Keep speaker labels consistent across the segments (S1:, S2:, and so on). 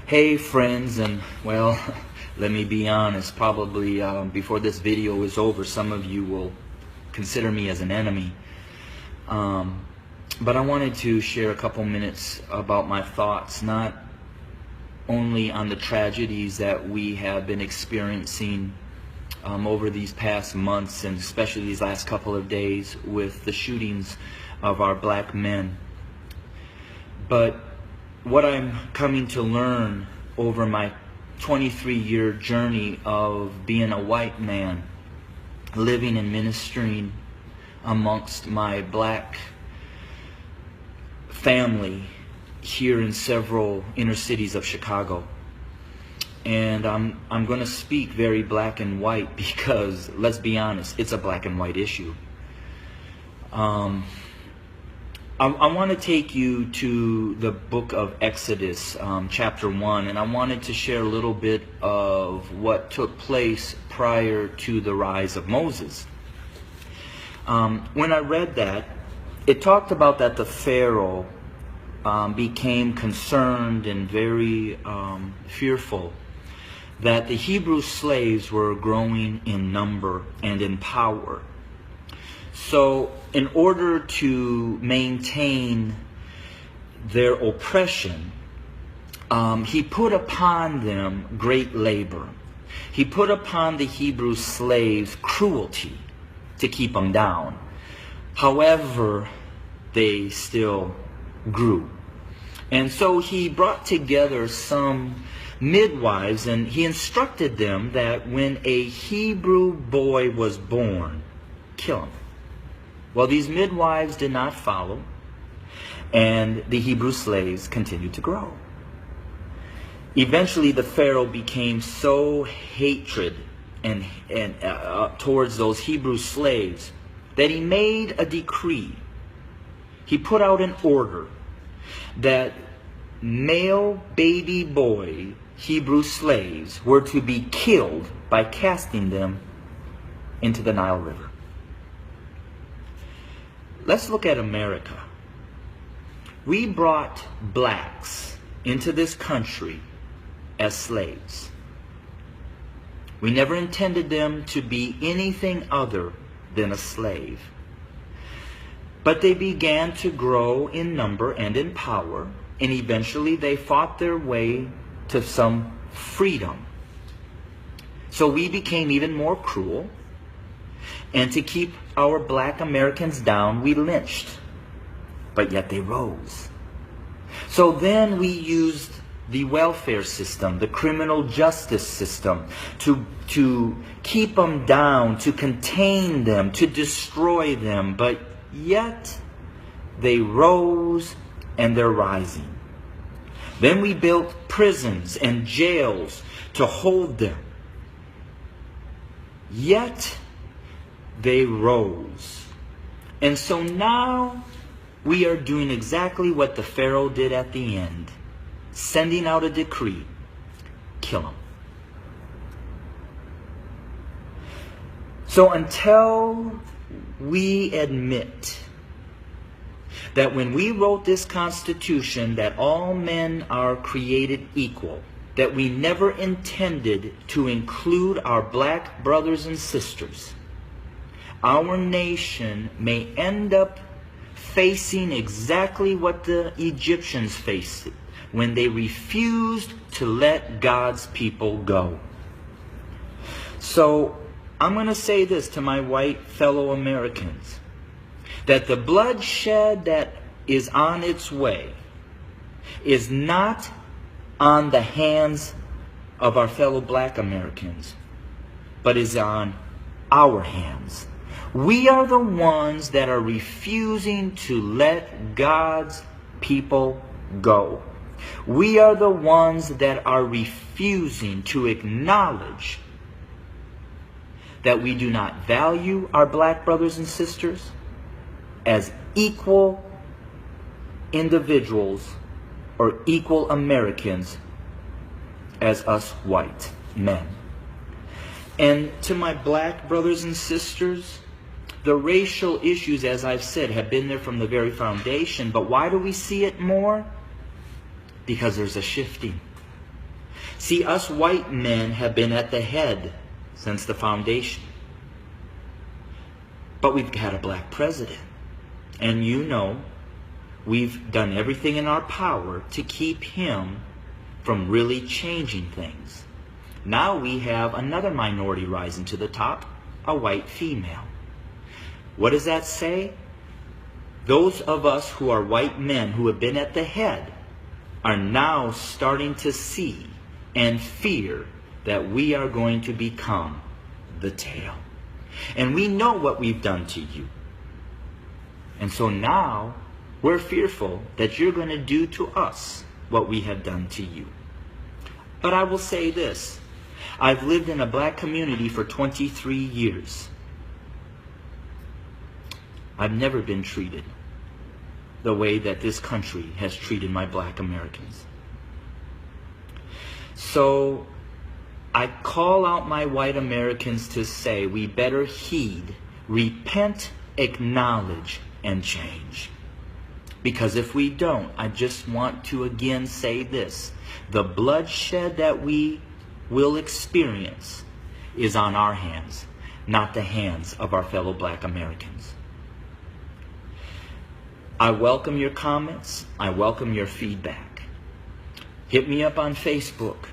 S1: Hey friends, and well, let me be honest, probably before this video is over, some of you will consider me as an enemy. But I wanted to share a couple minutes about my thoughts, not only on the tragedies that we have been experiencing over these past months, and especially these last couple of days with the shootings of our black men, but what I'm coming to learn over my 23-year journey of being a white man, living and ministering amongst my black family here in several inner cities of Chicago. And I'm going to speak very black and white because, let's be honest, it's a black and white issue. I want to take you to the book of Exodus, chapter 1, and I wanted to share a little bit of what took place prior to the rise of Moses. When I read that, it talked about that the Pharaoh became concerned and very fearful that the Hebrew slaves were growing in number and in power. So in order to maintain their oppression, he put upon them great labor. He put upon the Hebrew slaves cruelty to keep them down. However, they still grew. And so he brought together some midwives, and he instructed them that when a Hebrew boy was born, kill him. Well, these midwives did not follow, and the Hebrew slaves continued to grow. Eventually, the Pharaoh became so hatred and towards those Hebrew slaves that he made a decree. He put out an order that male baby boy Hebrew slaves were to be killed by casting them into the Nile River. Let's look at America. We brought blacks into this country as slaves. We never intended them to be anything other than a slave. But they began to grow in number and in power, and eventually they fought their way to some freedom. So we became even more cruel. And to keep our black Americans down, we lynched. But yet they rose. So then we used the welfare system, the criminal justice system, to keep them down, to contain them, to destroy them. But yet they rose, and they're rising. Then we built prisons and jails to hold them. Yet they rose. And so now we are doing exactly what the Pharaoh did at the end, sending out a decree: kill them. So until we admit that when we wrote this Constitution that all men are created equal, that we never intended to include our black brothers and sisters, our nation may end up facing exactly what the Egyptians faced when they refused to let God's people go. So I'm going to say this to my white fellow Americans, that the bloodshed that is on its way is not on the hands of our fellow black Americans, but is on our hands. We are the ones that are refusing to let God's people go. We are the ones that are refusing to acknowledge that we do not value our black brothers and sisters as equal individuals or equal Americans as us white men. And to my black brothers and sisters, the racial issues, as I've said, have been there from the very foundation. But why do we see it more? Because there's a shifting. See, us white men have been at the head since the foundation. But we've had a black president. And you know, we've done everything in our power to keep him from really changing things. Now we have another minority rising to the top, a white female. What does that say? Those of us who are white men who have been at the head are now starting to see and fear that we are going to become the tail. And we know what we've done to you. And so now we're fearful that you're going to do to us what we have done to you. But I will say this. I've lived in a black community for 23 years. I've never been treated the way that this country has treated my black Americans. So I call out my white Americans to say we better heed, repent, acknowledge, and change. Because if we don't, I just want to again say this. The bloodshed that we will experience is on our hands, not the hands of our fellow black Americans. I welcome your comments. I welcome your feedback. Hit me up on Facebook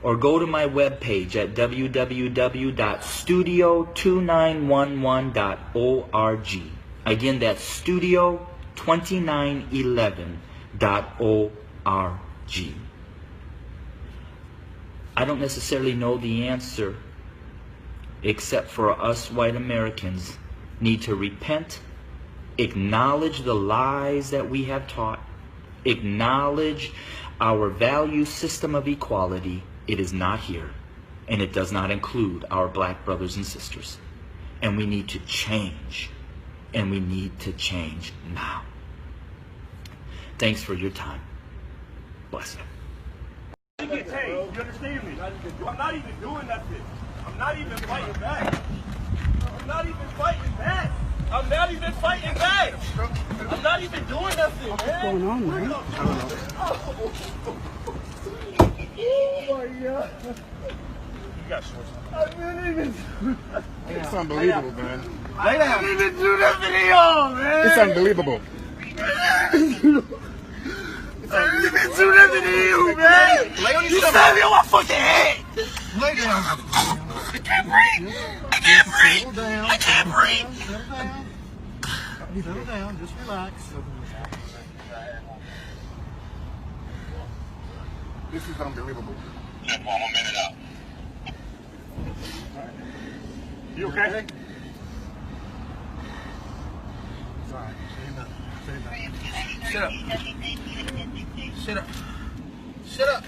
S1: or go to my webpage at www.studio2911.org. Again, that's studio2911.org. I don't necessarily know the answer, except for us white Americans need to repent, acknowledge the lies that we have taught, acknowledge our value system of equality. It is not here, and it does not include our black brothers and sisters. And we need to change, and we need to change now. Thanks for your time. Bless you.
S2: You understand me? I'm not even doing nothing. I'm not even fighting back. I'm not even fighting back. I'm not even fighting back. I'm not even doing nothing, man.
S3: What's going on, man?
S2: Oh my God. You got shorts on. I didn't even.
S3: It's unbelievable, man.
S2: I didn't even do the video, man.
S3: It's unbelievable.
S2: I didn't even do nothing to you, man. You stabbed me on my fucking head.
S3: Lay down.
S2: I can't breathe. I can't breathe. I can't breathe.
S3: Settle down. Just relax. This is unbelievable.
S2: Just 1 more minute out. You okay?
S3: Sorry. Say nothing.
S2: Shut up. Shut up. Shut up.